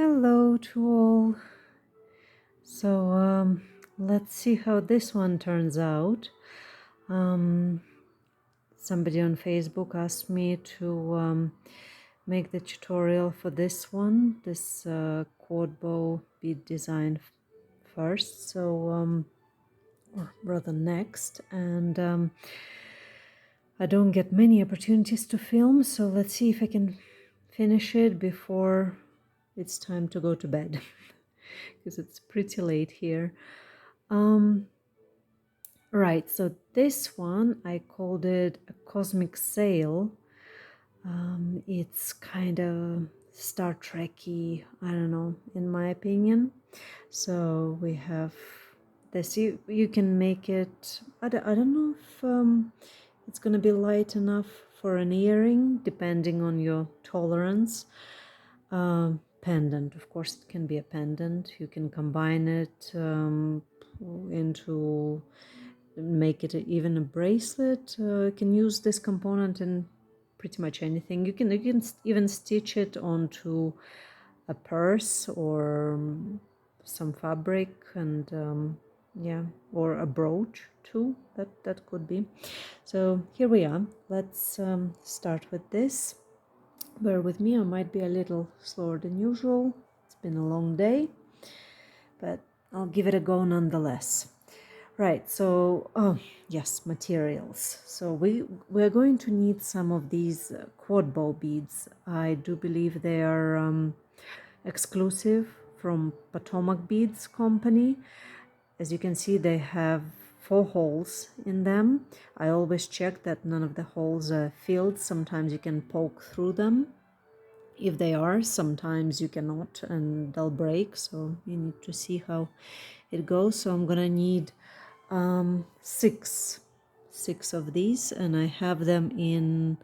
Hello to all. So let's see how this one turns out. Um, Somebody on Facebook asked me to make the tutorial for this one, this Quadbow bead design first, so or rather next, and I don't get many opportunities to film, so let's see if I can finish it before it's time to go to bed because it's pretty late here. Right, so this one I called it a cosmic sail. It's kind of Star Trek-y, I don't know, in my opinion. So we have this. You can make it. I don't know if it's gonna be light enough for an earring, depending on your tolerance. Pendant, of course, it can be a pendant. You can combine it into make it even a bracelet. You can use this component in pretty much anything. You can even stitch it onto a purse or some fabric, and yeah, or a brooch too. That could be. So here we are. Let's start with this. Bear with me, I might be a little slower than usual. It's been a long day, but I'll give it a go nonetheless. Right, so, oh, yes, materials. So we're going to need some of these Quadbow beads. I do believe they are exclusive from Potomac Beads Company. As you can see, they have 4 holes in them. I always check that none of the holes are filled. Sometimes you can poke through them. If they are, sometimes you cannot and they'll break, so you need to see how it goes. So I'm gonna need six of these, and I have them in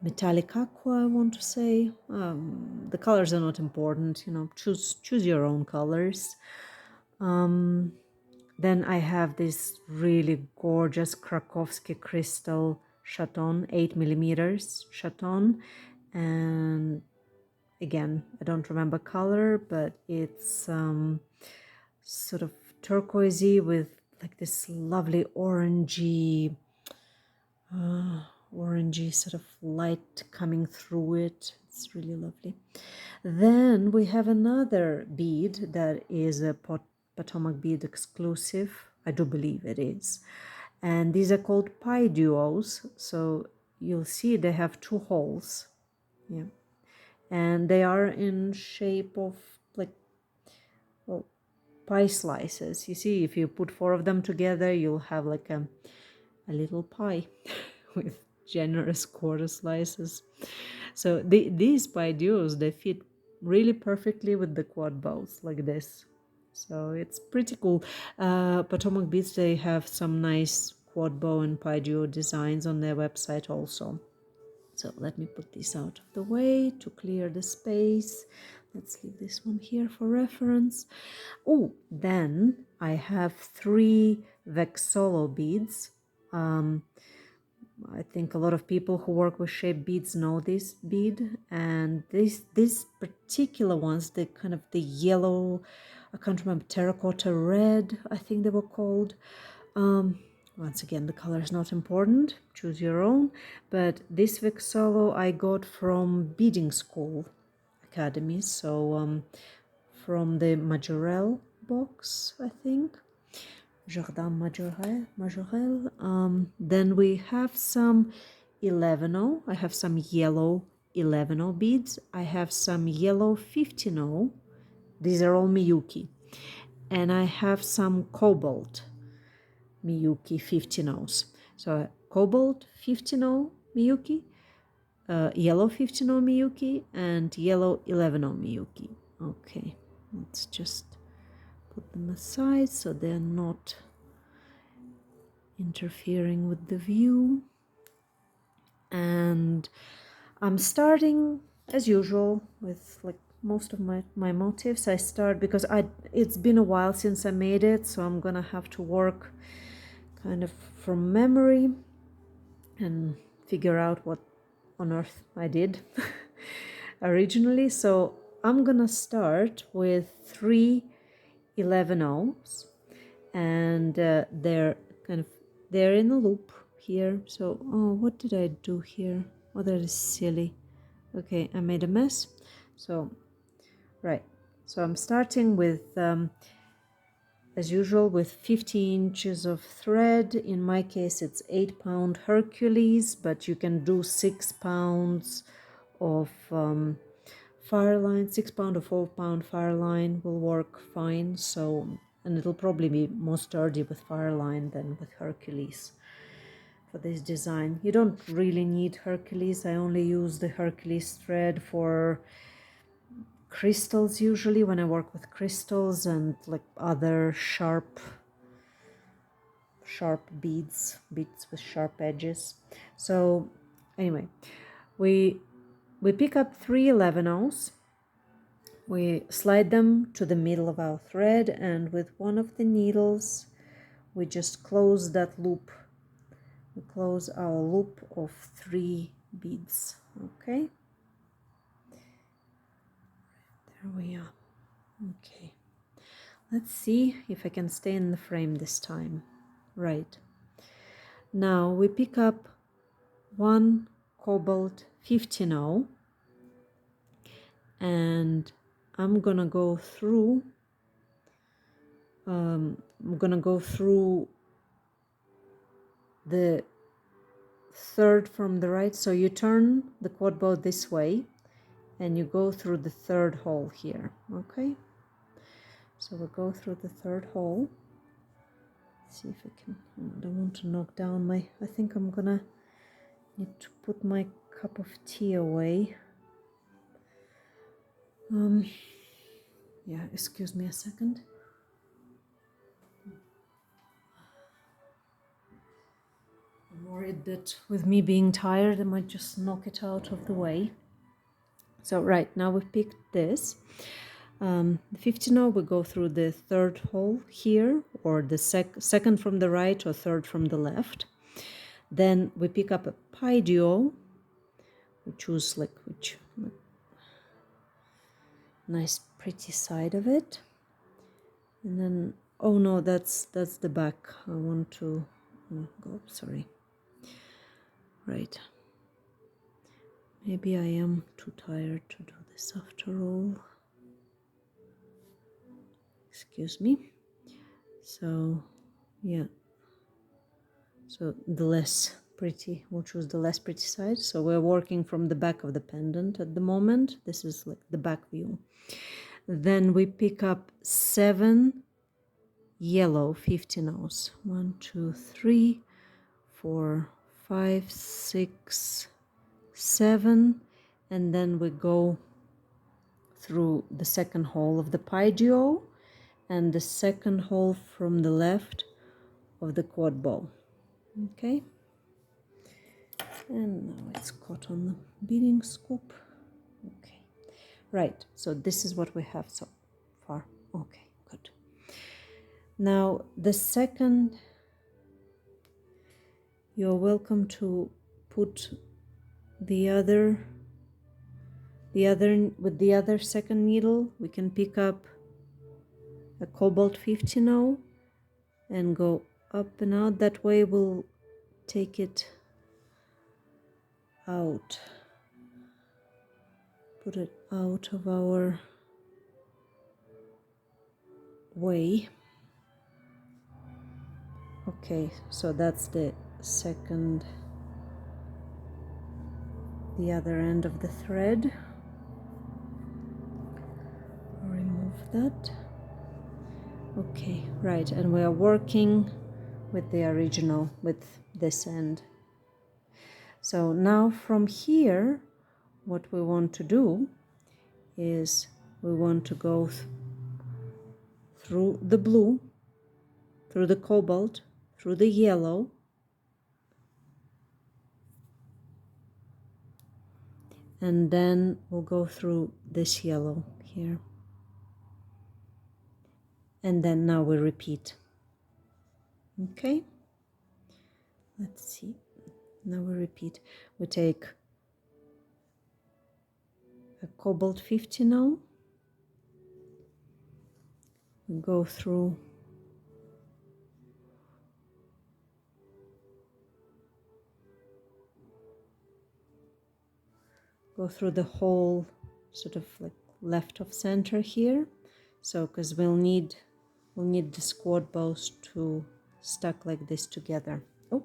Metallic Aqua, I want to say. The colors are not important, you know, choose your own colors. Then I have this really gorgeous Krakowski crystal chaton, 8 millimeters chaton, and again, I don't remember color, but it's sort of turquoisey with like this lovely orangey sort of light coming through it. It's really lovely. Then we have another bead that is a Potomac bead exclusive. I do believe it is. And these are called pi duos. So you'll see they have 2 holes. Yeah. And they are in shape of like, well, pie slices. You see, if you put 4 of them together, you'll have like a little pie with generous quarter slices. So these pie duos, they fit really perfectly with the quad bows like this. So it's pretty cool. Potomac Beads, they have some nice quad bow and pie duo designs on their website also. So let me put this out of the way to clear the space. Let's leave this one here for reference. Oh, then I have 3 Vexolo beads. I think a lot of people who work with shaped beads know this bead, and these particular ones, the kind of the yellow, I can't remember, terracotta red, I think they were called. Once again, the color is not important, choose your own, but this Vexolo I got from Beading School Academy, so from the Majorelle box, I think. Jardin Majorelle. Then we have some 11-0. I have some yellow 11-0 beads. I have some yellow 15-0. These are all Miyuki. And I have some cobalt Miyuki 15-0s. So cobalt 15-0 Miyuki, yellow 15-0 Miyuki, and yellow 11-0 Miyuki. Okay, let's just put them aside so they're not interfering with the view. And I'm starting as usual with like most of my motifs. I start because it's been a while since I made it, so I'm gonna have to work kind of from memory and figure out what on earth I did originally. So I'm gonna start with 3 11/0s, and they're in a loop here. So, oh, what did I do here? Oh, that is silly. Okay, I made a mess. So, right. So I'm starting with, as usual, with 50 inches of thread. In my case, it's 8-pound Hercules, but you can do 6 pounds of Fireline. 6-pound or 4-pound Fireline will work fine. So, and it'll probably be more sturdy with Fireline than with Hercules for this design. You don't really need Hercules. I only use the Hercules thread for crystals usually, when I work with crystals and like other sharp beads with sharp edges. So anyway, we pick up 3 11/0s. We slide them to the middle of our thread, and with one of the needles we just close that loop. We close our loop of 3 beads. Okay, there we are. Okay, let's see if I can stay in the frame this time. Right, now we pick up 1 Cobalt 15/0, and I'm gonna go through the third from the right. So you turn the quadbow this way and you go through the third hole here. Okay, so we'll go through the third hole. Let's see if I can, I don't want to knock down my, I think I'm gonna need to put my cup of tea away. Yeah, excuse me a second. I'm worried that with me being tired I might just knock it out of the way. So right, now we've picked this. The 15/0, we go through the third hole here, or the second from the right or third from the left. Then we pick up a Quadbow. We choose which nice pretty side of it. And then, oh no, that's the back. I want to go, sorry. Right. Maybe I am too tired to do this after all. Excuse me. So, yeah. So the less pretty, we'll choose the less pretty side. So we're working from the back of the pendant at the moment. This is like the back view. Then we pick up 7 yellow 15/0s. 1, 2, 3, 4, 5, 6, 7, and then we go through the second hole of the Quadbow and the second hole from the left of the Quadbow. Okay, and now it's caught on the beading scoop. Okay, right, so this is what we have so far. Okay, good. Now the second, you're welcome to put the other with the other second needle. We can pick up a Cobalt 15/0 and go up and out. That way we'll take it out, put it out of our way. Okay, so that's the second, the other end of the thread. Remove that. Okay, right, and we are working with the original, with this end. So now from here, what we want to do is we want to go through the blue, through the cobalt, through the yellow, and then we'll go through this yellow here. And then now we repeat. Okay, let's see. Now we repeat. We take a Cobalt 15/0, we go through the whole sort of like left of center here. So because we'll need the squad bows to stack like this together. Oh,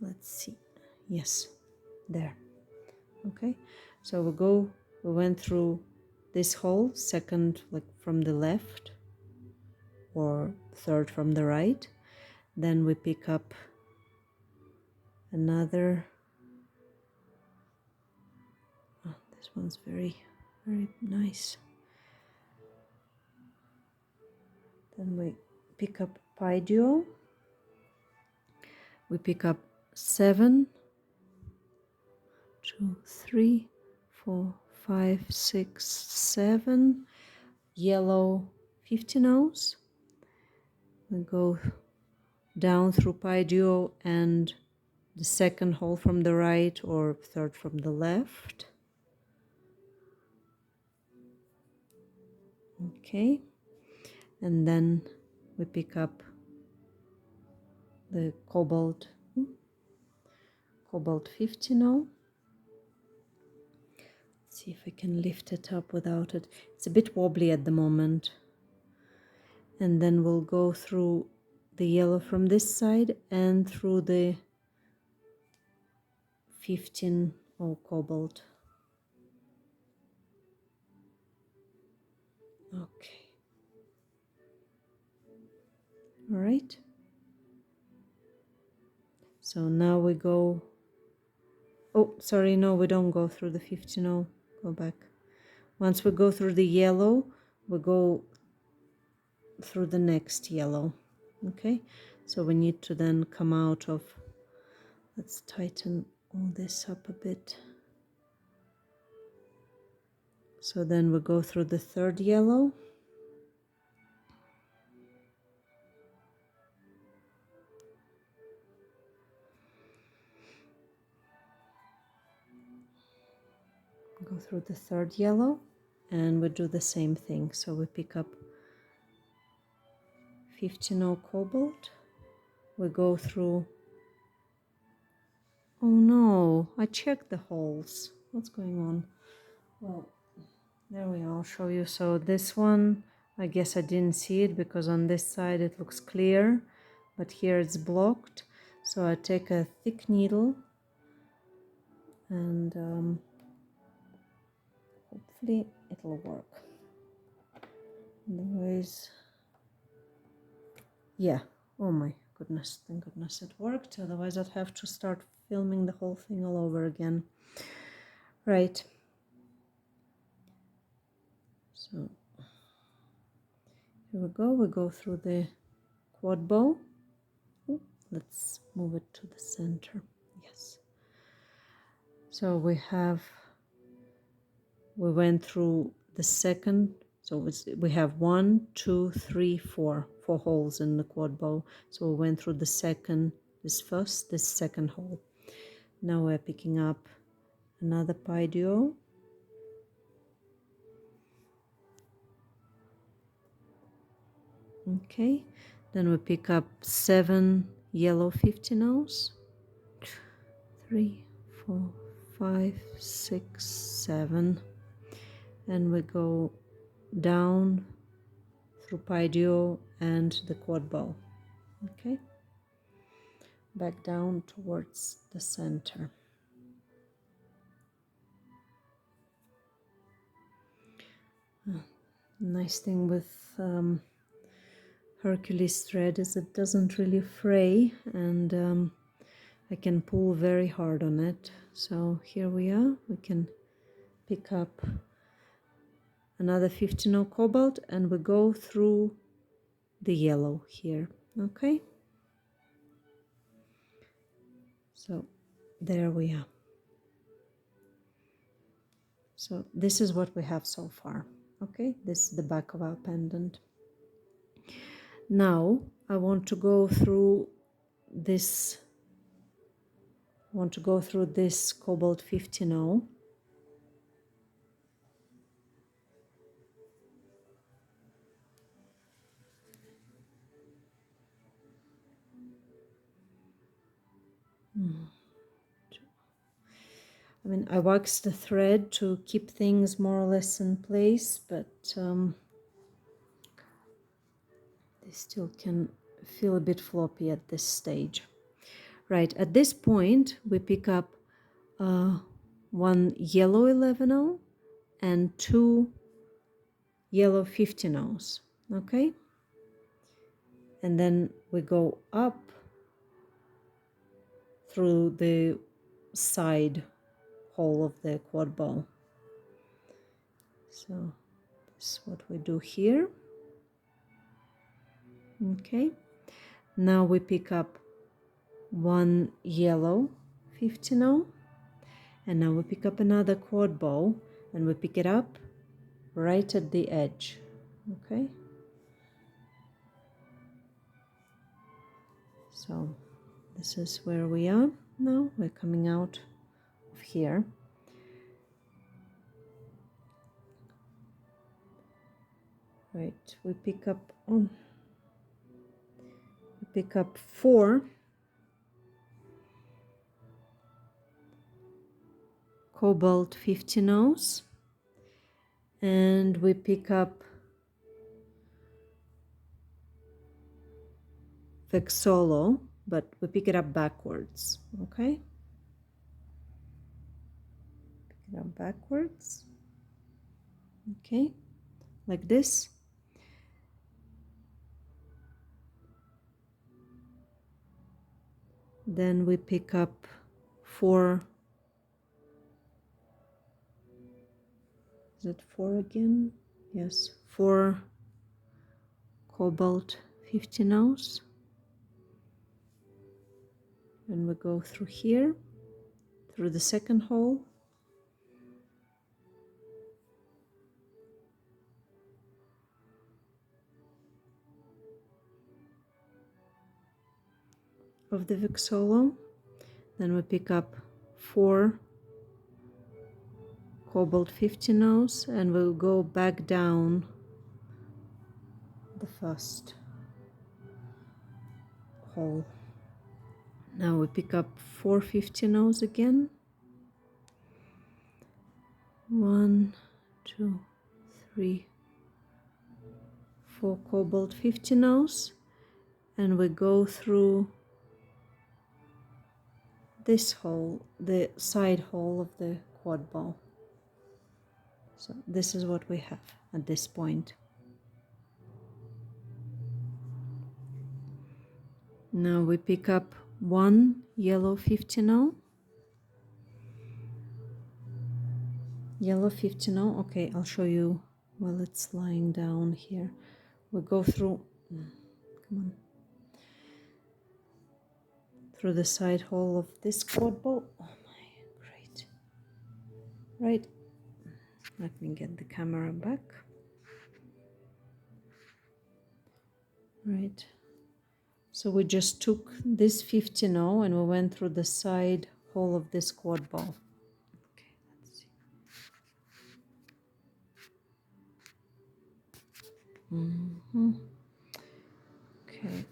let's see. Yes, there. Okay, so we went through this hole, second like from the left or third from the right. Then we pick up another. Oh, this one's very, very nice. Then we pick up pi duo. We pick up 7, 2, 3, 4, 5, 6, 7 yellow 15 ounce. We go down through pi duo and the second hole from the right or third from the left. Okay, and then we pick up the cobalt 15 now. Let's see if I can lift it up without it. It's a bit wobbly at the moment. And then we'll go through the yellow from this side and through the 15 cobalt. Okay. All right. So now we go. Oh, sorry, no, we don't go through the 15. Oh, go back. Once we go through the yellow, we go through the next yellow. Okay, so we need to then come out of. Let's tighten all this up a bit. So then we go through the third yellow. Go through the third yellow and we do the same thing. So we pick up 15 cobalt. We go through. Oh no, I checked the holes. What's going on? Well, there we are. I'll show you. So this one, I guess I didn't see it because on this side it looks clear, but here it's blocked. So I take a thick needle and hopefully it'll work. Otherwise, yeah. Oh my goodness, thank goodness it worked. Otherwise I'd have to start filming the whole thing all over again. Right. So here we go through the quad bow. Ooh, let's move it to the center. Yes. So we went through the second, so we have 1, 2, 3, 4 holes in the quad bow. So we went through the second, this second hole. Now we're picking up another pi duo. Okay, then we pick up 7 yellow 15 ounce. 3, 4, 5, 6, 7, and we go down through pi duo and the quad bow. Okay, back down towards the center. Nice thing with Hercules thread is it doesn't really fray, and I can pull very hard on it. So here we are. We can pick up another 15 cobalt and we go through the yellow here. Okay, so there we are. So this is what we have so far. Okay, this is the back of our pendant. Now I want to go through this. Cobalt 15. I mean, I waxed the thread to keep things more or less in place, but they still can feel a bit floppy at this stage. Right, at this point, we pick up one yellow 11-0 and two yellow 15-0s, okay? And then we go up through the side hole of the quad bow. So this is what we do here. Okay, now we pick up one yellow 15-0, and now we pick up another quad bow, and we pick it up right at the edge. Okay, so this is where we are now. We're coming out of here. Right, we pick up four Cobalt 15-0s, and we pick up Vexolo, but we pick it up backwards. Okay, pick it up backwards. Okay, like this. Then we pick up four. Is it four again? Yes, four Cobalt 15-0s, and we go through here, through the second hole, of the Vexolo. Then we pick up four Cobalt 15-0s, and we'll go back down the first hole. Now we pick up four 15-0s again. 1, 2, 3, 4 Cobalt 15-0s, and we go through this hole, the side hole of the quad bow. So this is what we have at this point. Now we pick up one yellow 15-0. Yellow 15-0. Okay, I'll show you while it's lying down here. We go through, come on, through the side hole of this quad bow. Oh my, great. Right, let me get the camera back. Right, so we just took this 15-0 and we went through the side hole of this quad bow. Okay, let's see. Okay.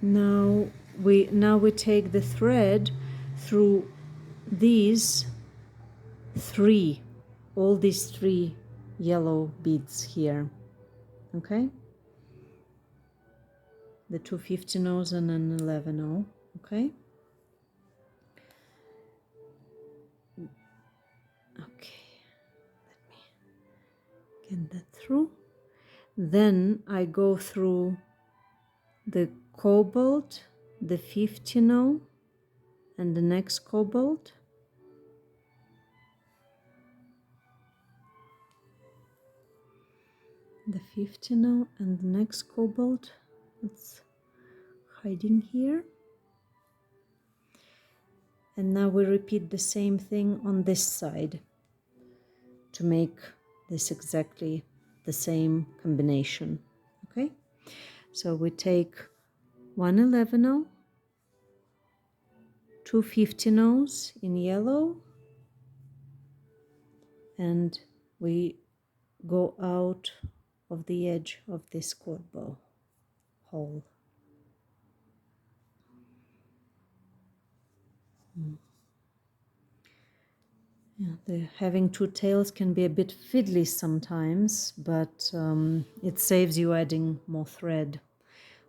Now we take the thread through these three, all these three yellow beads here. Okay, the two 15-0s and an 11-0. Okay. Okay, let me get that through. Then I go through the cobalt, the 15-0, and the next cobalt. The 15-0 and the next cobalt. It's hiding here. And now we repeat the same thing on this side to make this exactly the same combination. Okay, so we take one 11-0, two 15-0s in yellow, and we go out of the edge of this Quadbow hole. Yeah, having two tails can be a bit fiddly sometimes, but it saves you adding more thread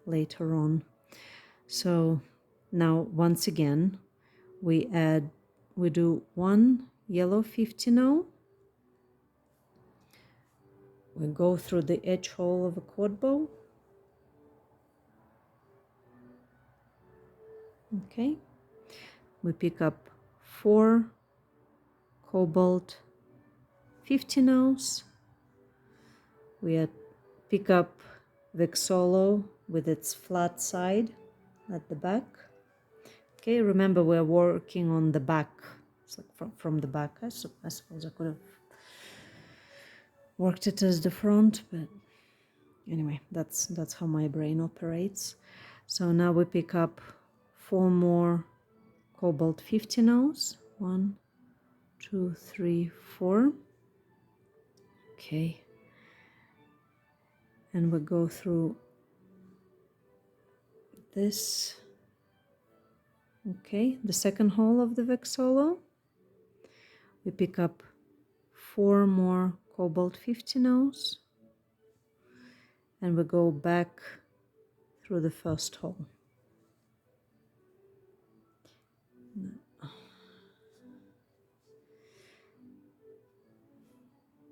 later on. So now once again we do one yellow 15-0. We go through the edge hole of a Quadbow. Okay, we pick up 4 Cobalt 15-0s. We pick up Vexolo with its flat side at the back. Okay, remember we're working on the back. It's like from the back. I suppose I could have worked it as the front, but anyway, that's how my brain operates. So now we pick up 4 more Cobalt 15-0s. 1, 2, 3, 4. Okay. And we go through this. Okay, the second hole of the Vexolo. We pick up 4 more Cobalt 15-0s. And we go back through the first hole.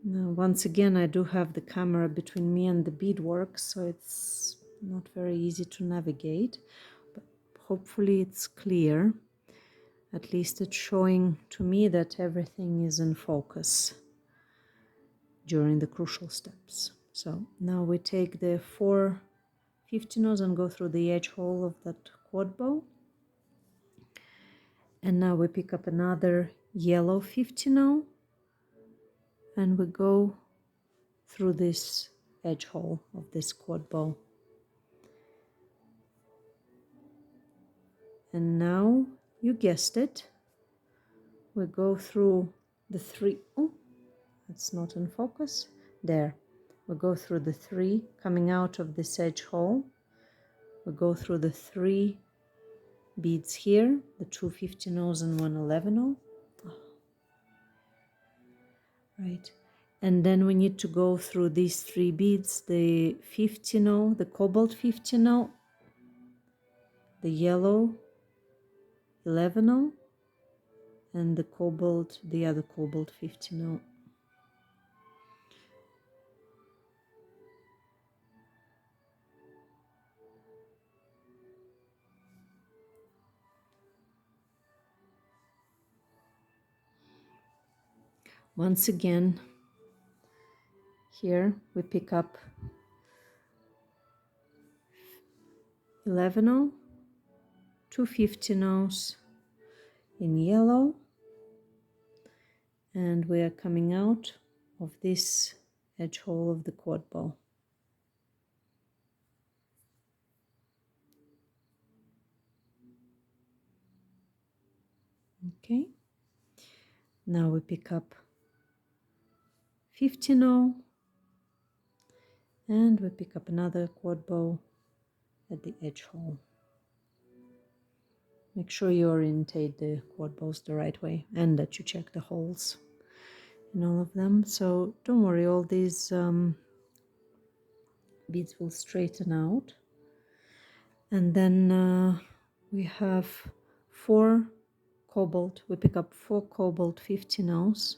Now, once again, I do have the camera between me and the beadwork, so it's not very easy to navigate, but hopefully it's clear. At least it's showing to me that everything is in focus during the crucial steps. So now we take the 4 15-0s and go through the edge hole of that Quadbow. And now we pick up another yellow 15-0 and we go through this edge hole of this Quadbow. And now, you guessed it, we go through the 3, oh, it's not in focus, there. We go through the 3 coming out of this edge hole. We go through the 3 beads here, the 2 15-0s and 1 11-0. Right, and then we need to go through these 3 beads, the 15-0, the Cobalt 15-0, the yellow 11-0, and the Cobalt, the other Cobalt 15-0. Once again, here we pick up 11-0, 2 15-0s in yellow, and we are coming out of this edge hole of the Quadbow. Okay, now we pick up 15-0 and we pick up another Quadbow at the edge hole. Make sure you orientate the Quadbows the right way and that you check the holes in all of them. So don't worry, all these beads will straighten out. And then we have 4 Cobalt. We pick up 4 Cobalt 15-0s.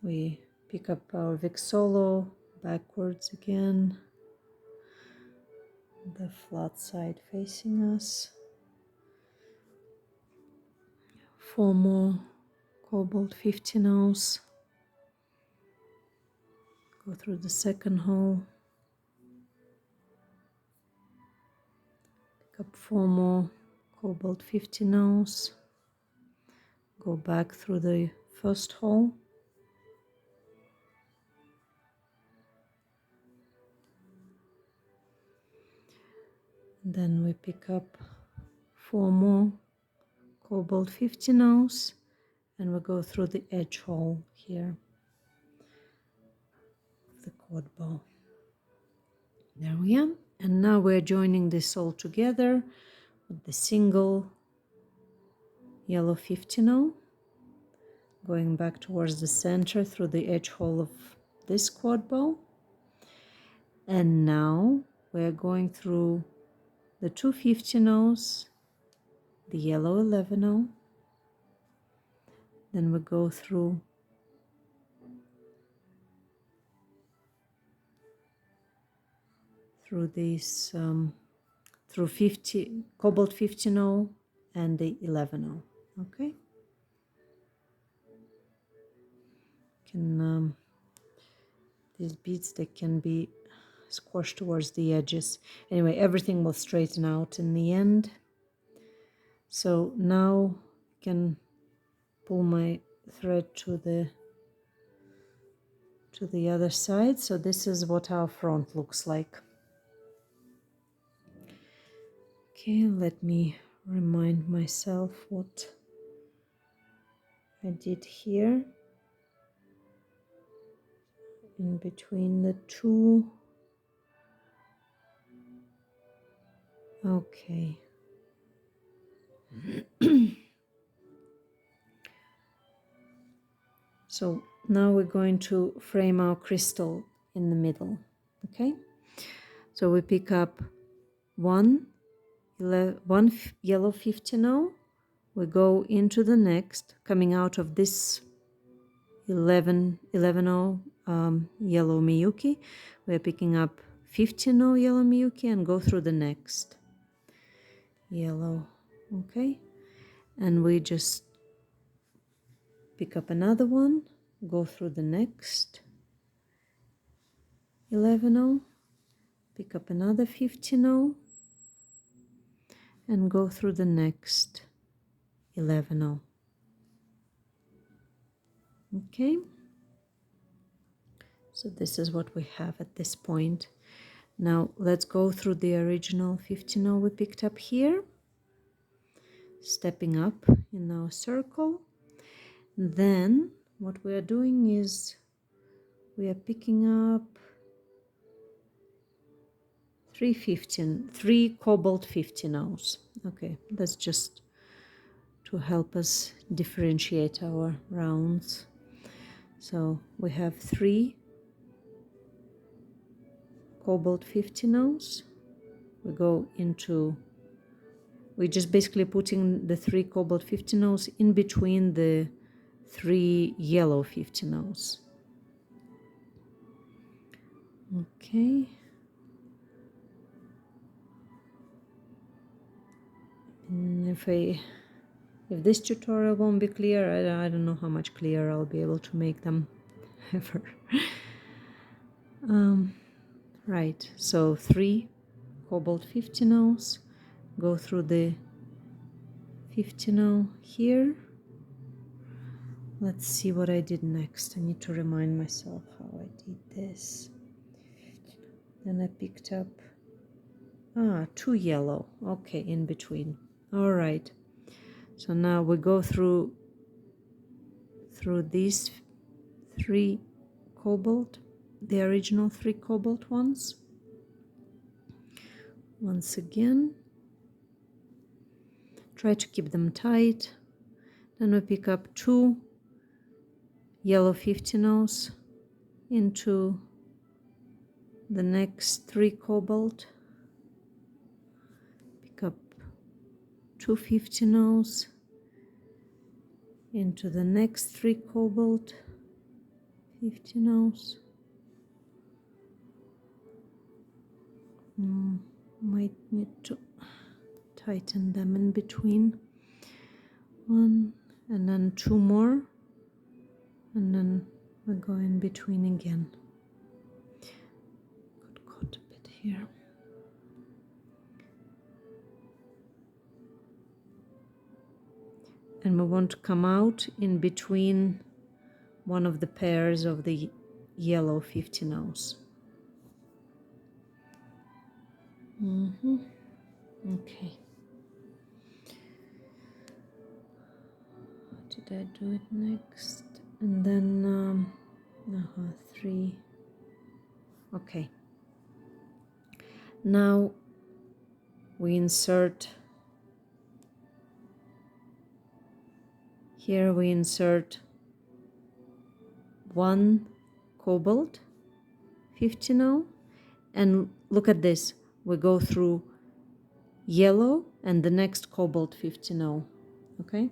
We pick up our Vexolo backwards again, the flat side facing us. 4 more Cobalt 15-0s. Go through the second hole. Pick up 4 more Cobalt 15-0s. Go back through the first hole. Then we pick up 4 more Cobalt 15-0s and we go through the edge hole here. Quadbow. There we are. And now we're joining this all together with the single yellow 15-0, going back towards the center through the edge hole of this Quadbow. And now we're going through the two 15-0s, the yellow 11-0, then we go through these through 50 cobalt 15-0 and the 11-0. Okay, can these beads, they can be squashed towards the edges. Anyway, everything will straighten out in the end. So now I can pull my thread to the other side. So this is what our front looks like. Okay, let me remind myself what I did here in between the two. Okay. So now we're going to frame our crystal in the middle. Okay, so we pick up one yellow 15-0, we go into the next, coming out of this 11-0 yellow Miyuki, we're picking up 15-0 yellow Miyuki and go through the next yellow. Okay, and we just pick up another one, go through the next 11-0, pick up another 15-0 and go through the next 11-0. Okay, so this is what we have at this point. Now let's go through the original 15-0 we picked up here, stepping up in our circle. Then what we are doing is we are picking up three cobalt 15-0s. Okay, that's just to help us differentiate our rounds. So we have 3 cobalt 15-0s. We go into, we're just basically putting the 3 cobalt 15-0s in between the 3 yellow 15-0s. Okay. And if this tutorial won't be clear, I don't know how much clearer I'll be able to make them ever. Right, so 3 cobalt 15-0s, go through the 15-0 here. Let's see what I did next. I need to remind myself how I did this. Then I picked up 2 yellow, okay, in between. All right, so now we go through these 3 cobalt, the original 3 cobalt ones. Once again, try to keep them tight. Then we pick up 2 yellow 15-0s into the next 3 cobalt. Pick up 2 15-0s into the next 3 cobalt 15-0s. Might need to tighten them in between. 1 and then 2 more, and then we go in between again. Got caught a bit here. And we want to come out in between one of the pairs of the yellow 15-0s. Okay. How did I do it next? And then 3 Okay. Now we insert, here we insert 1 Cobalt 50 now, and look at this, we go through yellow and the next Cobalt 50 now. Okay.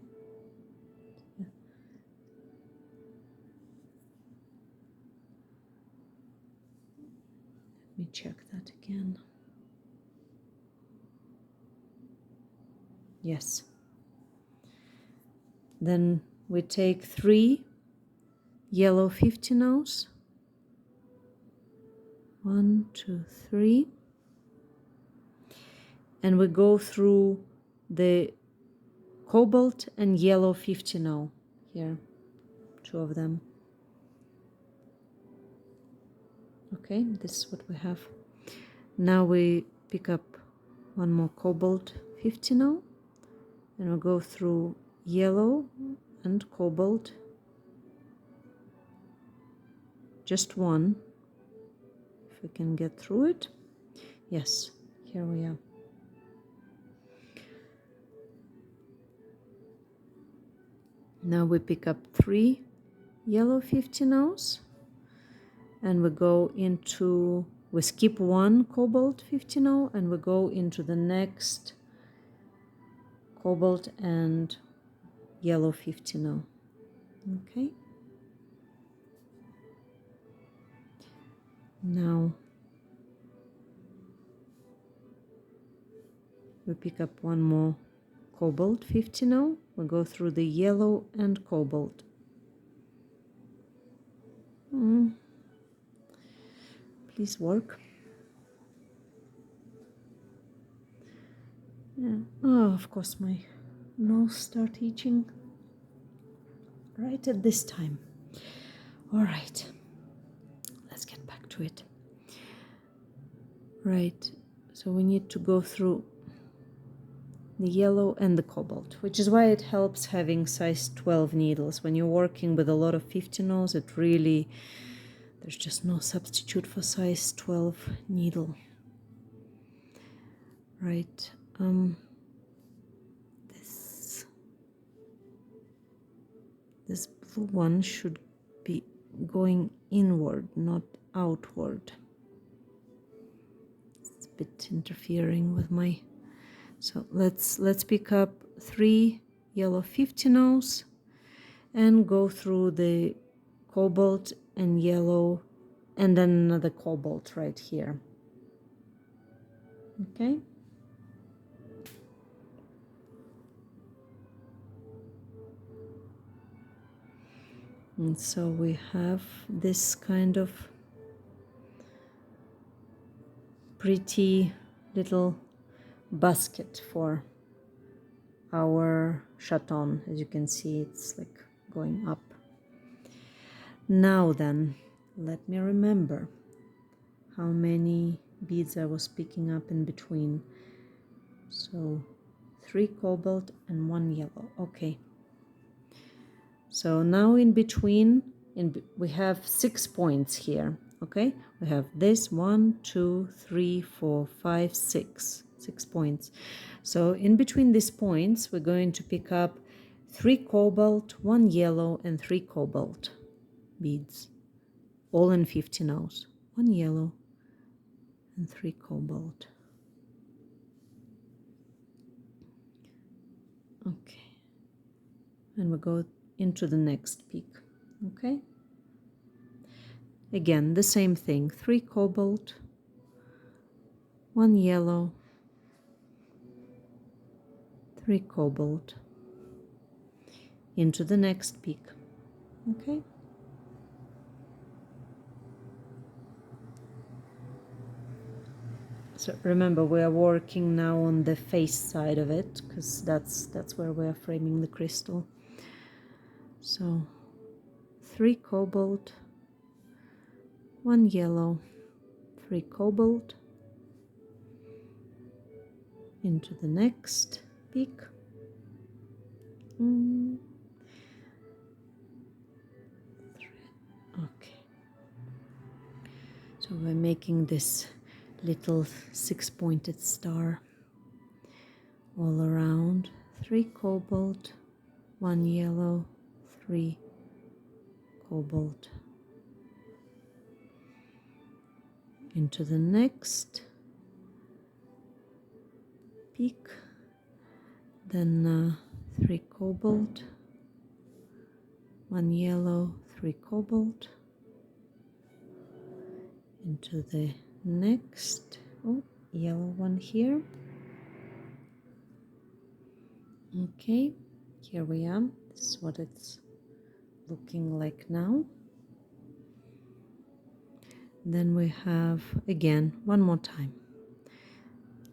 Let me check that again. Yes. Then we take 3 yellow 50 nows. 1, 2, 3. And we go through the Cobalt and Yellow 50 now. Here, 2 of them. Okay, this is what we have. Now we pick up 1 more Cobalt 50 now, and we go through Yellow and Cobalt. Just 1, if we can get through it. Yes, here we are. Now we pick up 3 Yellow 50 nows, and we go into, we skip 1 Cobalt 50 now, and we go into the next Cobalt and Yellow 50 now. Okay. Now we pick up 1 more Cobalt 50 now. We go through the Yellow and Cobalt. Please work. Yeah. Oh, of course my nose start itching right at this time. All right, let's get back to it. Right, so we need to go through the yellow and the cobalt, which is why it helps having size 12 needles. When you're working with a lot of 50 nodes, it really, there's just no substitute for size 12 needle. Right, this blue one should be going inward, not outward. It's a bit interfering with my, so let's pick up 3 yellow 50 nodes and go through the cobalt and yellow, and then another cobalt right here. Okay. And so we have this kind of pretty little basket for our chaton. As you can see, it's like going up. Now then, let me remember how many beads I was picking up in between. So 3 cobalt and 1 yellow. Okay. So now in between, we have 6 points here. Okay, we have this 1, 2, 3, 4, 5, 6 points. So in between these points, we're going to pick up 3 cobalt, 1 yellow, and 3 cobalt beads, all in 50 nodes. 1 yellow and 3 cobalt. Okay, and we go into the next peak. Okay, again the same thing, 3 cobalt, 1 yellow, 3 cobalt, into the next peak. Okay, so remember we are working now on the face side of it, because that's where we are framing the crystal. So 3 cobalt, 1 yellow, 3 cobalt, into the next peak. Okay, So we're making this little 6-pointed star all around. 3 cobalt, 1 yellow, 3 cobalt. Into the next peak, then 3 cobalt, 1 yellow, 3 cobalt. Into the next yellow one here. Okay, here we are. This is what it's looking like now. Then we have again one more time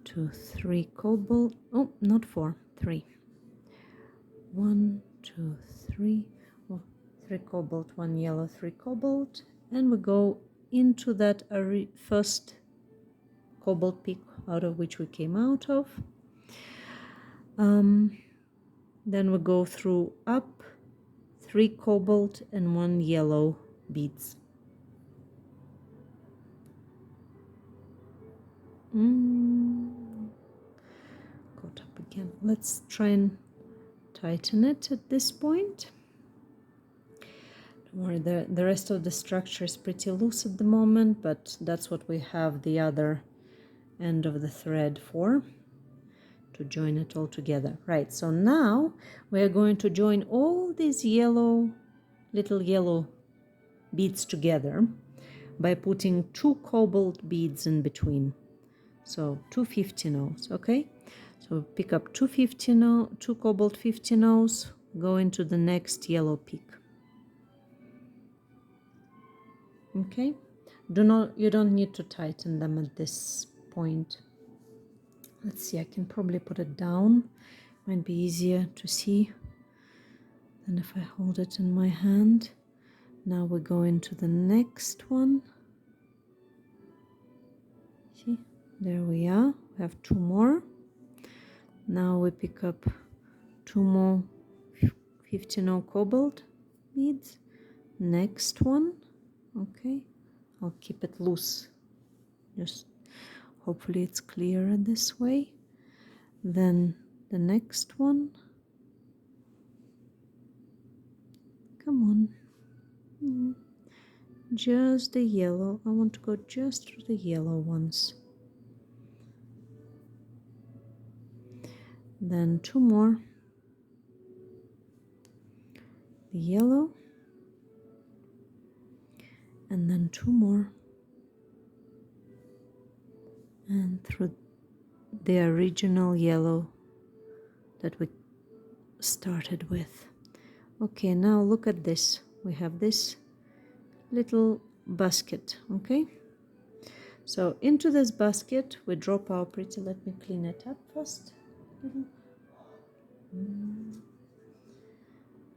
2 3 cobalt, not 4, 3, 1 2 3, 3 cobalt, 1 yellow, 3 cobalt, and we go into that first cobalt peak out of which we came out of. Then we go through up 3 cobalt and 1 yellow beads. Got up again. Let's try and tighten it at this point. Don't worry, the rest of the structure is pretty loose at the moment, but that's what we have the other end of the thread for, to join it all together. Right, so now we are going to join all these little yellow beads together by putting 2 cobalt beads in between. So 2 15-0s, okay? So pick up 2 cobalt 15-0s, go into the next yellow peak. Okay? You don't need to tighten them at this point. Let's see, I can probably put it down. Might be easier to see than if I hold it in my hand. Now we go into the next one. See, there we are. We have 2 more. Now we pick up 2 more 15-0 cobalt beads. Next one. Okay, I'll keep it loose. Just hopefully it's clearer this way. Then the next one. Come on. Just the yellow. I want to go just through the yellow ones. Then 2 more. The yellow. And then 2 more. And through the original yellow that we started with. Okay, now look at this. We have this little basket, okay? So into this basket we drop our pretty, let me clean it up first.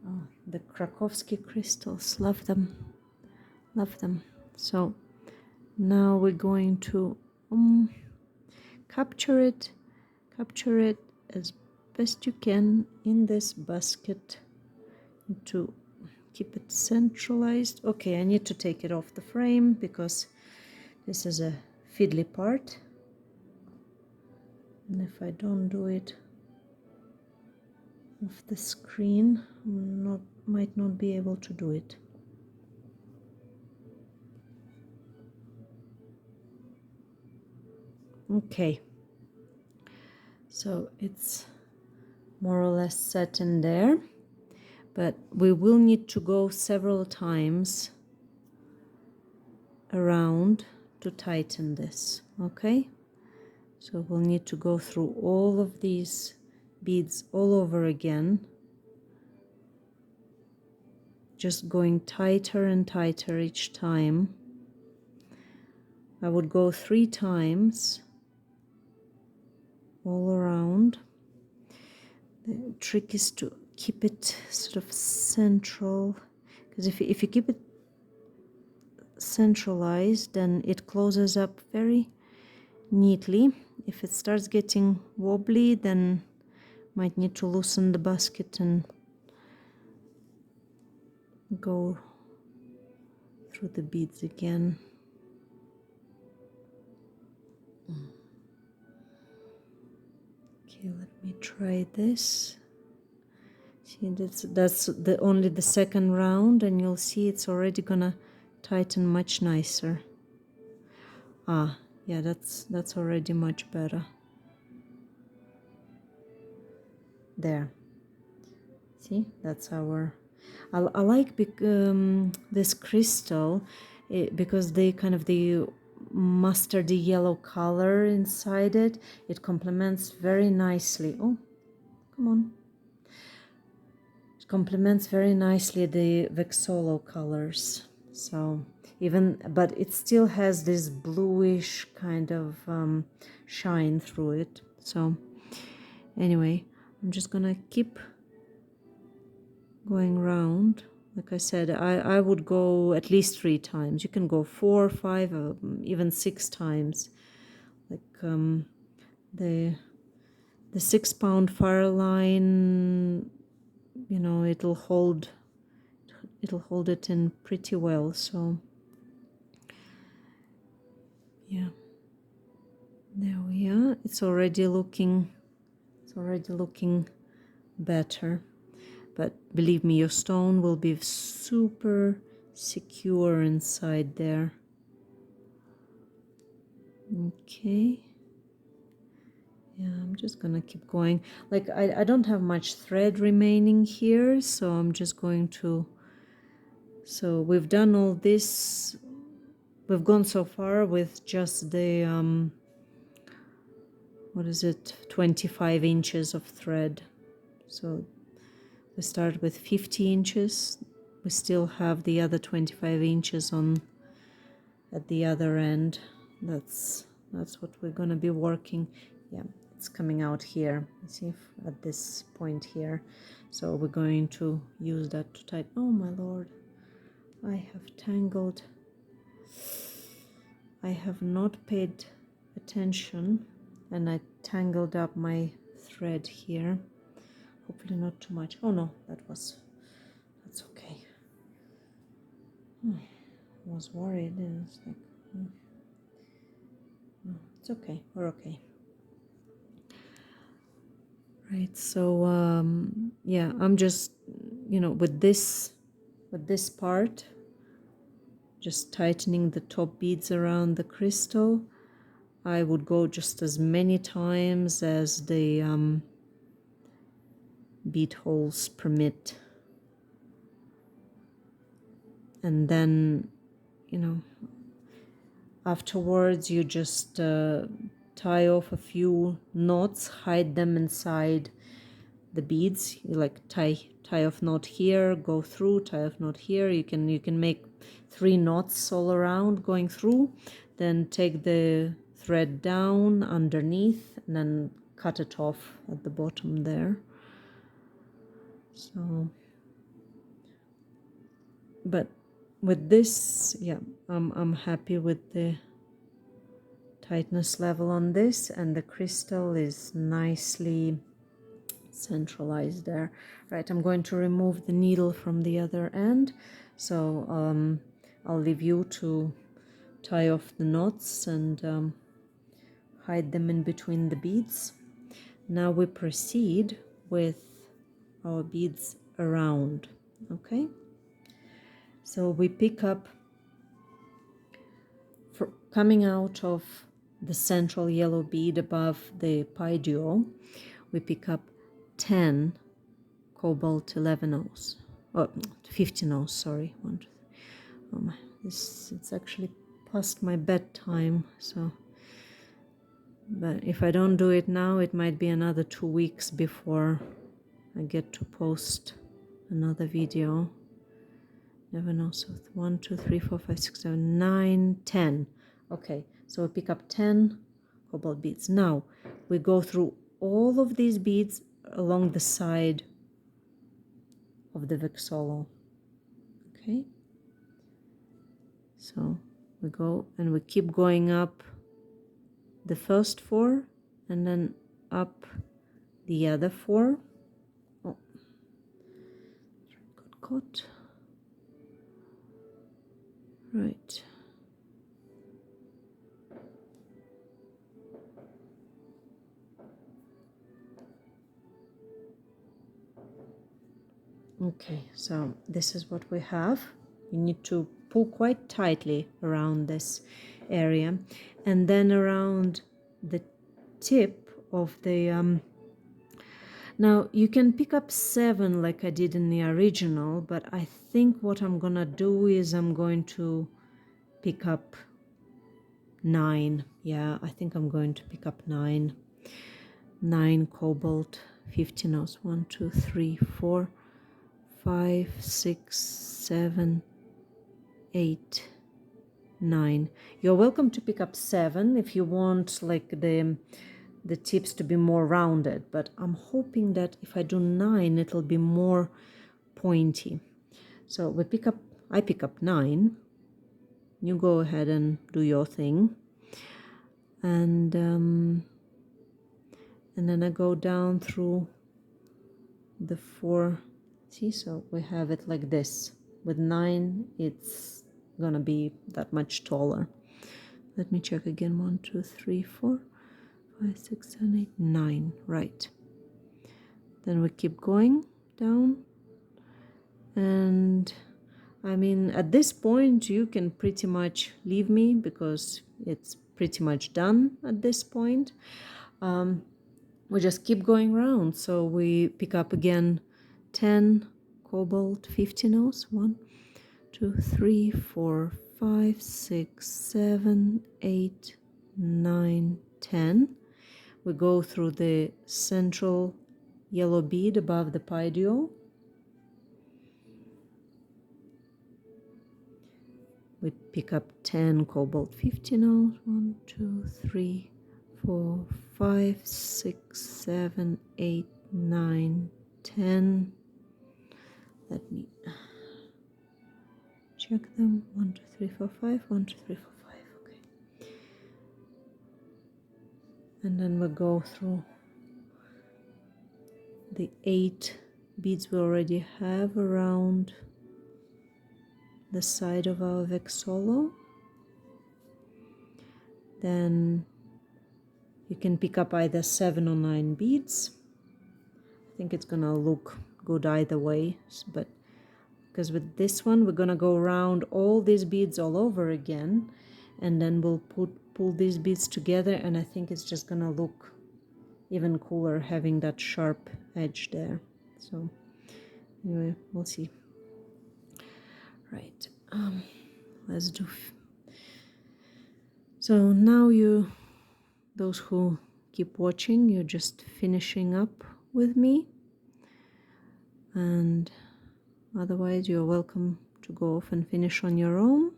Oh, the Krakowski crystals, love them. So now we're going to capture it as best you can in this basket to keep it centralized. Okay, I need to take it off the frame because this is a fiddly part, and if I don't do it off the screen, might not be able to do it. Okay, so it's more or less set in there, but we will need to go several times around to tighten this, okay? So we'll need to go through all of these beads all over again, just going tighter and tighter each time. I would go 3 times all around. The trick is to keep it sort of central, because if you keep it centralized, then it closes up very neatly. If it starts getting wobbly, then might need to loosen the basket and go through the beads again. Okay, let me try this. See, that's the only the second round, and you'll see it's already gonna tighten much nicer. Ah, yeah, that's already much better. There. See, that's our. I like this crystal because they kind of the mustardy yellow color inside it. It complements very nicely. Oh, come on. It complements very nicely the Vexolo colors. So but it still has this bluish kind of shine through it. So anyway, I'm just gonna keep going round. Like I said, I would go at least 3 times. You can go 4, 5, even 6 times. Like the 6-pound fire line, you know, it'll hold it in pretty well. So yeah, there we are. It's already looking better. But believe me, your stone will be super secure inside there. Okay. Yeah, I'm just gonna keep going. Like I don't have much thread remaining here, so I'm just going to. So we've done all this. We've gone so far with just the what is it, 25 inches of thread. So we start with 50 inches. We still have the other 25 inches on at the other end. That's what we're gonna be working. Yeah, it's coming out here. You see, at this point here. So we're going to use that to tighten. Oh my lord, I have tangled. I have not paid attention, and I tangled up my thread here. Hopefully not too much. Oh no, that's okay. I was worried, and it's like, it's okay. We're okay. Right. So yeah, I'm just, you know, with this part, just tightening the top beads around the crystal. I would go just as many times as the bead holes permit. And then, you know, afterwards you just tie off a few knots, hide them inside the beads. You like tie off knot here, go through, tie off knot here. You can make 3 knots all around going through, then take the thread down underneath and then cut it off at the bottom there. So, but with this, yeah, I'm happy with the tightness level on this, and the crystal is nicely centralized there. Right, I'm going to remove the needle from the other end, so I'll leave you to tie off the knots and hide them in between the beads. Now we proceed with our beads around. Okay, so we pick up, coming out of the central yellow bead above the pi duo, we pick up 10 cobalt 11 O's, oh, 15 O's, sorry. Oh my, it's actually past my bedtime, so, but if I don't do it now, it might be another 2 weeks before I get to post another video. Never know. So 1, 2, 3, 4, 5, 6, 7, 9, 10. Okay, so we pick up 10 cobalt beads. Now we go through all of these beads along the side of the Vexolo. Okay, so we go and we keep going up the first 4 and then up the other 4. Oh, got caught. Right. Okay, so this is what we have. You need to pull quite tightly around this area, and then around the tip of the now you can pick up 7 like I did in the original, but I think what I'm gonna do is I'm going to pick up 9. Yeah, I think I'm going to pick up 9 cobalt 50 notes. 1 2 3 4 5 6 7 8 9. You're welcome to pick up 7 if you want like the tips to be more rounded, but I'm hoping that if I do 9 it'll be more pointy. So I pick up 9. You go ahead and do your thing, and then I go down through the 4. See, so we have it like this. With 9 it's gonna be that much taller. Let me check again. 1 2 3 4 5 6 7 8 9. Right, then we keep going down, and I mean at this point you can pretty much leave me because it's pretty much done at this point. We just keep going around. So we pick up again 10 cobalt 50 notes. 1 2 3 4 5 6 7 8 9 10. We go through the central yellow bead above the pidio. We pick up 10 cobalt 50 notes. 1 2 3 4 5 6 7 8 9 10. Let me check them. 1 2 3 4 5. 1 2 3 4 5. Okay. And then we go through the 8 beads we already have around the side of our Vexolo. Then you can pick up either 7 or 9 beads. I think it's gonna look good either way, but because with this one we're gonna go around all these beads all over again, and then we'll pull these beads together, and I think it's just gonna look even cooler having that sharp edge there. So anyway, we'll see. Right, let's do. So now those who keep watching, you're just finishing up with me, and otherwise you're welcome to go off and finish on your own,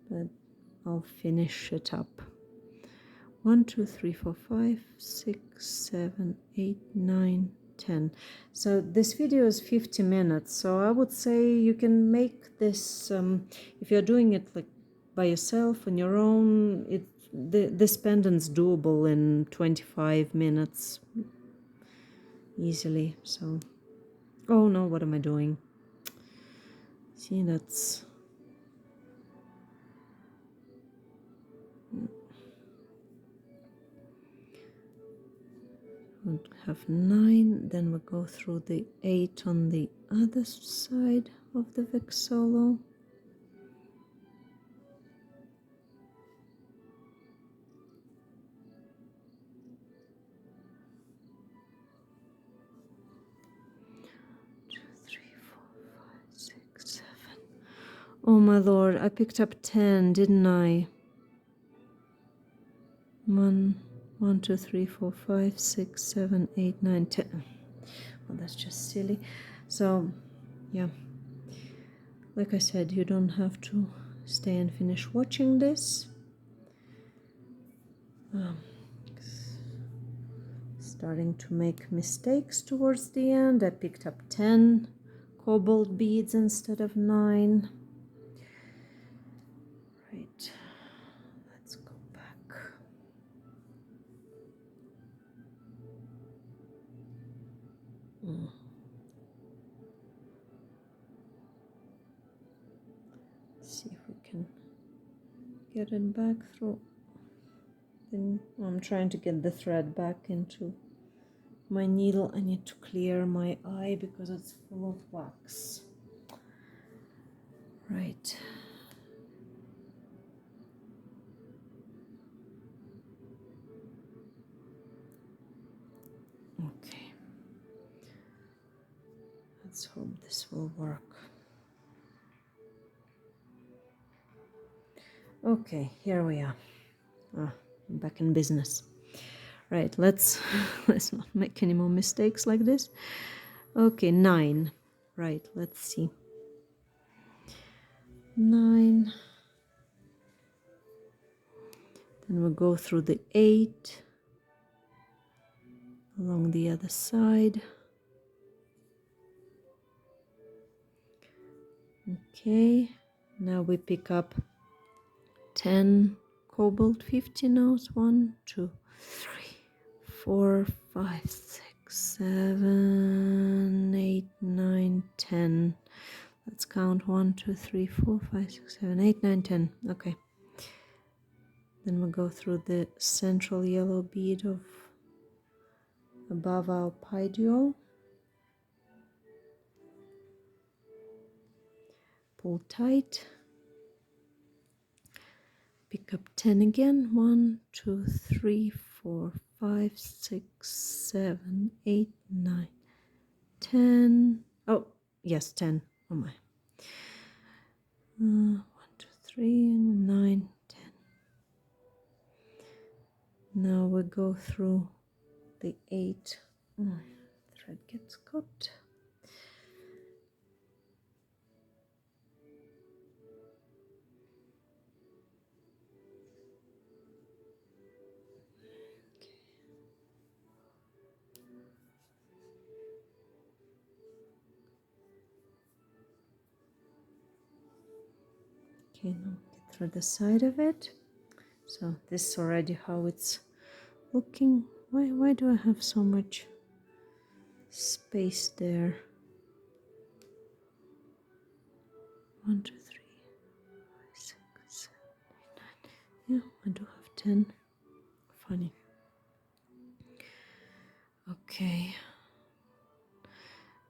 but I'll finish it up. 1 2 3 4 5 6 7 8 9 10. So this video is 50 minutes, so I would say you can make this if you're doing it like by yourself on your own, this pendant's doable in 25 minutes easily. So oh no, what am I doing? See, that's we'll have 9, then we'll go through the 8 on the other side of the Vexolo. Oh my lord, I picked up 10, didn't I? 1 2 3 4 5 6 7 8 9 10. Well, that's just silly. So yeah, like I said, you don't have to stay and finish watching this. Starting to make mistakes towards the end. I picked up 10 cobalt beads instead of 9. Right, let's go back. Let's see if we can get it back through. Then I'm trying to get the thread back into my needle. I need to clear my eye because it's full of wax. Right. Okay. Let's hope this will work. Okay, here we are. I'm back in business. Right, let's not make any more mistakes like this. Okay, 9. Right, let's see. 9. Then we'll go through the 8 along the other side. Okay, now we pick up 10 cobalt 50 notes. 1, 2, 3, 4, 5, 6, 7, 8, 9, 10. Let's count 1, 2, 3, 4, 5, 6, 7, 8, 9, 10. Okay. Then we'll go through the central yellow bead of above our arpeggio. Pull tight. Pick up 10 again. 1, 2, 3, 4, 5, 6, 7, 8, 9, 10. Oh, yes, 10. Oh my. 1, 2, 3, 9, 10. Now we go through the 8. Thread gets caught. Okay, now get through the side of it. So this is already how it's looking. Why do I have so much space there? 1, 2, 3, 5, 6, 7, 8, 9. Yeah, I do have 10. Funny. Okay.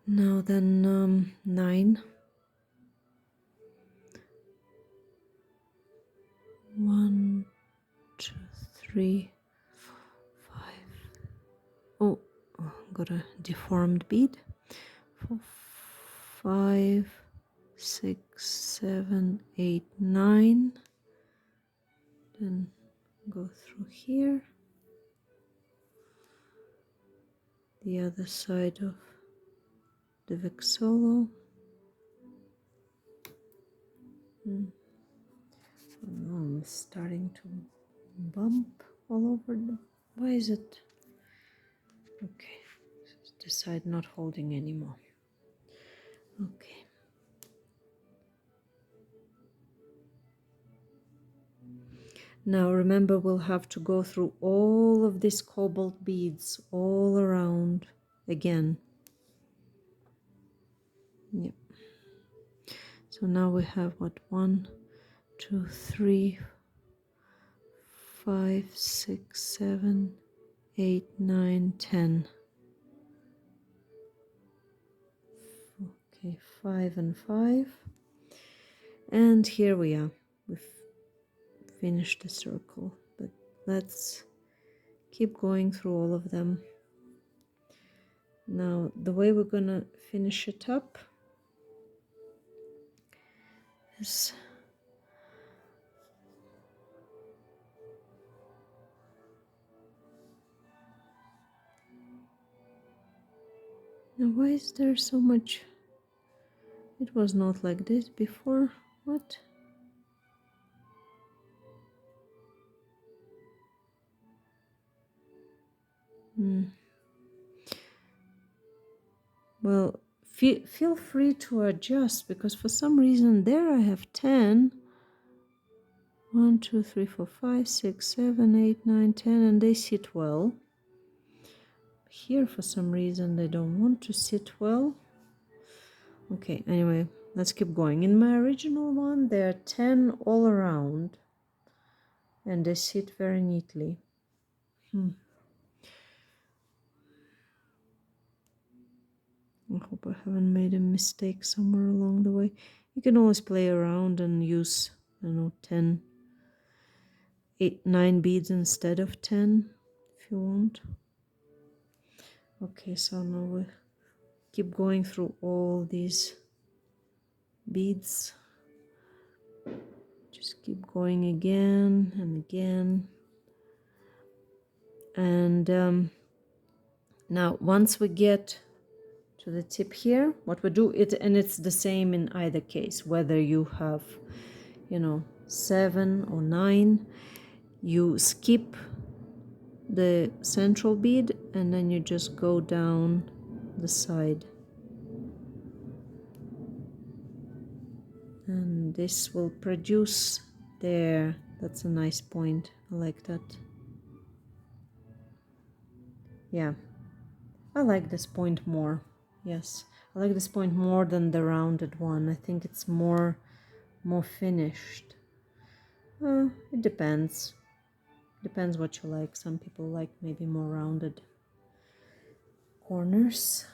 Now then 9. 1, 2, 3, 4, 5. Oh, got a deformed bead. 4, 5, 6, 7, 8, 9. Then go through here. The other side of the Vexolo. Oh, I'm starting to bump all over the. Why is it? Okay, this side not holding anymore. Okay. Now remember, we'll have to go through all of these cobalt beads all around again. Yep. So now we have what? 1, 2, 3, 5, 6, 7, 8, 9, 10. Okay, 5 and 5. And here we are. We've finished the circle, but let's keep going through all of them. Now, the way we're gonna finish it up is now, why is there so much? It was not like this before. What? Well, feel free to adjust, because for some reason there I have 10. 1, 2, 3, 4, 5, 6, 7, 8, 9, 10, and they sit well. Here for some reason they don't want to sit well. Okay, anyway, let's keep going. In my original one there are 10 all around, and they sit very neatly. I hope I haven't made a mistake somewhere along the way. You can always play around and use, I don't know, 10, 8, 9 beads instead of 10 if you want. Okay, so now we keep going through all these beads. Just keep going again and again. And now once we get to the tip here, what we do, and it's the same in either case, whether you have, 7 or 9, you skip the central bead and then you just go down the side, and this will produce there. That's a nice point. I like that. Yeah, I like this point more. Yes, I like this point more than the rounded one. I think it's more finished. It depends what you like. Some people like maybe more rounded corners.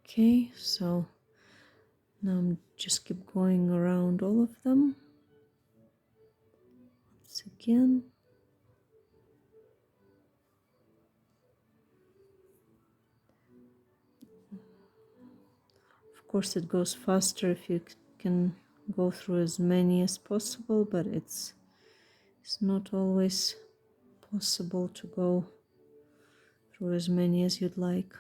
Okay, so now I'm just keep going around all of them once again. Of course it goes faster if you can go through as many as possible, but it's not always possible to go through as many as you'd like.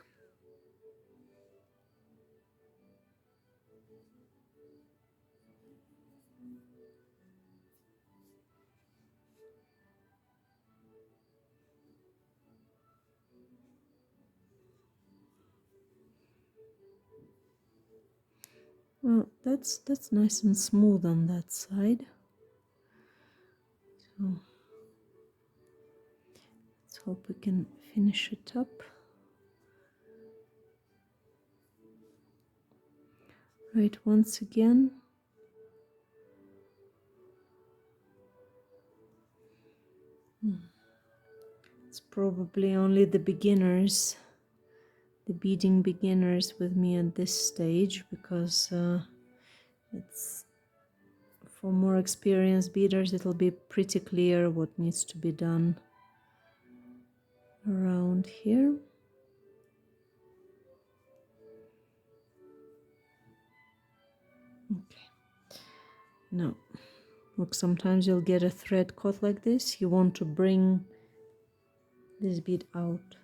Well, that's nice and smooth on that side. So let's hope we can finish it up. Right, once again. It's probably only the beginners, the beading beginners with me at this stage, because it's for more experienced beaders, it'll be pretty clear what needs to be done around here. Okay. Now, look, sometimes you'll get a thread caught like this. You want to bring this bead out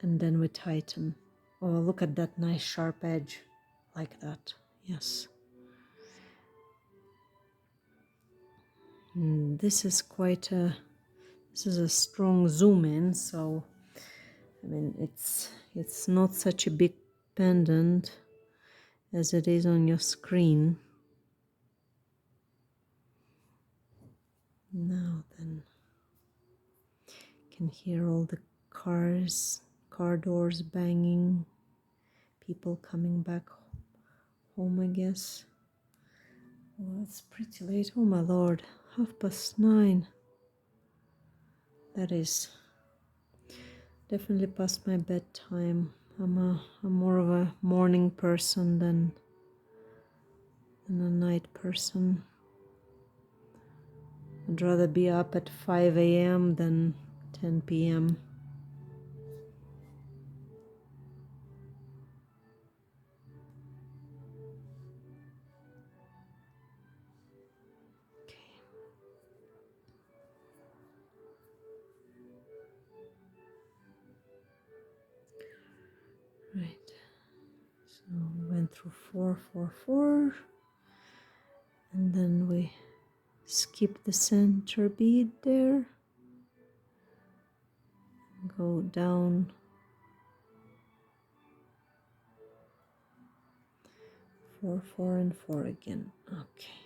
and then we tighten. Oh, look at that nice sharp edge, like that. Yes. This is a strong zoom in, so I mean it's not such a big pendant as it is on your screen. Now then, you can hear all the car doors banging, people coming back home, I guess. Oh, it's pretty late. Oh my lord, 9:30. That is definitely past my bedtime. I'm more of a morning person than a night person. I'd rather be up at 5 a.m. than 10 p.m. Right, so we went through 4, 4, 4, and then we skip the center bead there, go down 4, 4, and 4 again. Okay,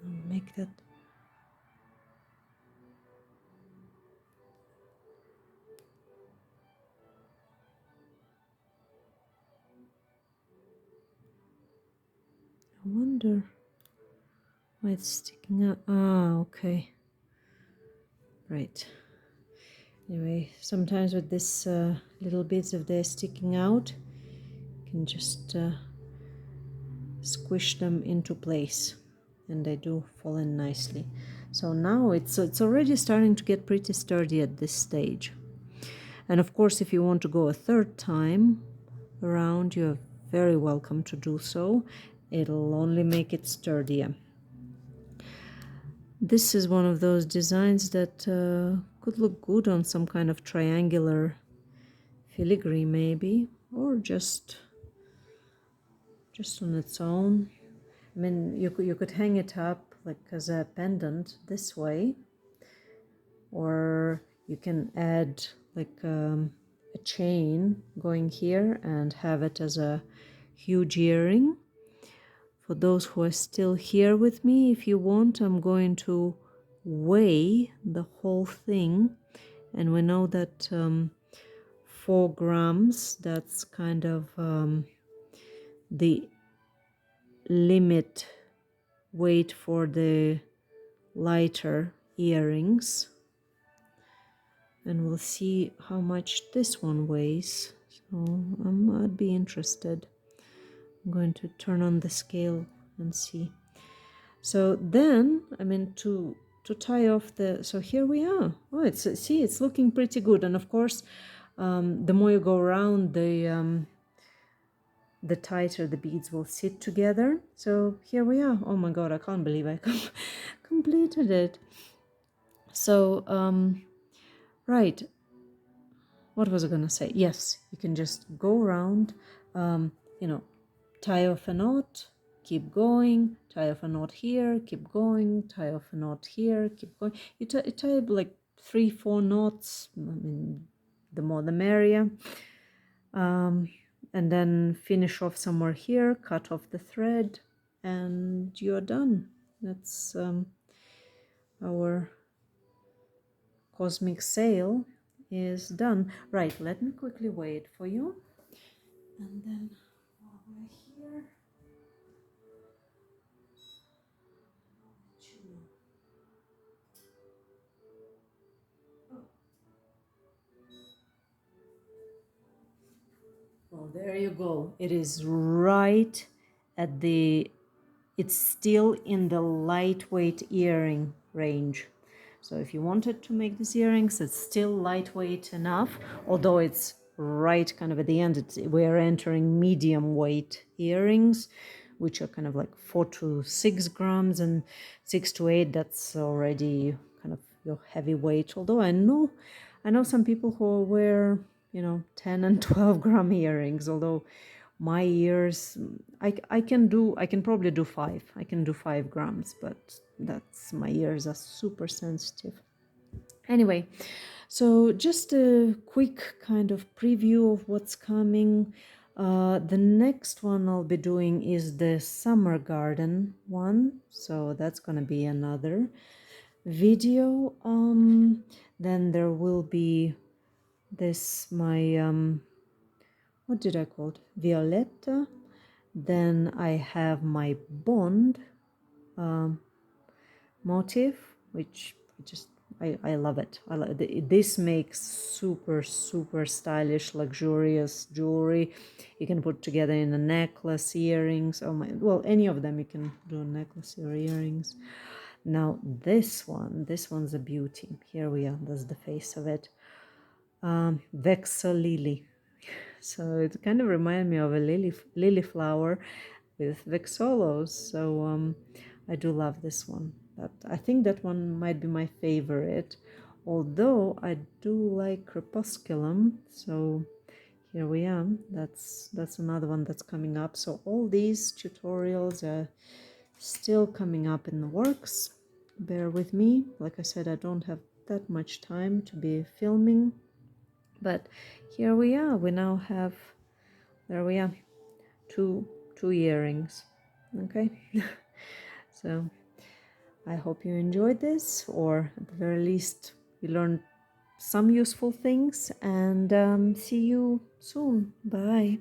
I'll make that. I wonder It's sticking out. Ah, okay. Right. Anyway, sometimes with this little bits, if they're sticking out, you can just squish them into place, and they do fall in nicely. So now it's already starting to get pretty sturdy at this stage. And of course, if you want to go a third time around, you're very welcome to do so. It'll only make it sturdier. This is one of those designs that could look good on some kind of triangular filigree maybe, or just on its own. I mean, you could hang it up like as a pendant this way, or you can add like a chain going here and have it as a huge earring. For those who are still here with me, if you want, I'm going to weigh the whole thing, and we know that 4 grams, that's kind of the limit weight for the lighter earrings, and we'll see how much this one weighs. So I'd be interested. I'm going to turn on the scale and see. So then, I mean, to tie off the, so here we are. Oh, it's looking pretty good. And of course, the more you go around, the tighter the beads will sit together. So here we are. Oh my God, I can't believe I completed it. So, right. What was I going to say? Yes, you can just go around, tie off a knot, keep going, tie off a knot here, keep going, tie off a knot here, keep going. You tie like 3-4 knots. I mean, the more the merrier. And then finish off somewhere here, cut off the thread, and you're done. That's our cosmic sail is done. Right, let me quickly weigh it for you. And then while we're here, well, there you go. It is right at the, it's still in the lightweight earring range. So if you wanted to make these earrings, it's still lightweight enough, although it's right kind of at the end. We're entering medium weight earrings, which are kind of like 4 to 6 grams, and 6 to 8, that's already kind of your heavy weight. Although I know some people who wear, 10 and 12 gram earrings, although my ears, I can probably do 5. I can do 5 grams, but my ears are super sensitive. Anyway, so just a quick kind of preview of what's coming. The next one I'll be doing is the summer garden one, so that's gonna be another video. Then there will be this, my what did I call it? Violetta. Then I have my bond motif, which I love it. This makes super stylish, luxurious jewelry. You can put together in a necklace, earrings. Well, any of them you can do a necklace or earrings. Now this one's a beauty. Here we are. That's the face of it. Vexolo. So it kind of reminds me of a lily flower with vexolos. So I do love this one. I think that one might be my favorite, although I do like crepusculum. So here we are. That's another one that's coming up. So all these tutorials are still coming up in the works. Bear with me. Like I said, I don't have that much time to be filming, but here we are. We now have, there we are, two earrings. Okay. So I hope you enjoyed this, or at the very least you learned some useful things, and see you soon. Bye.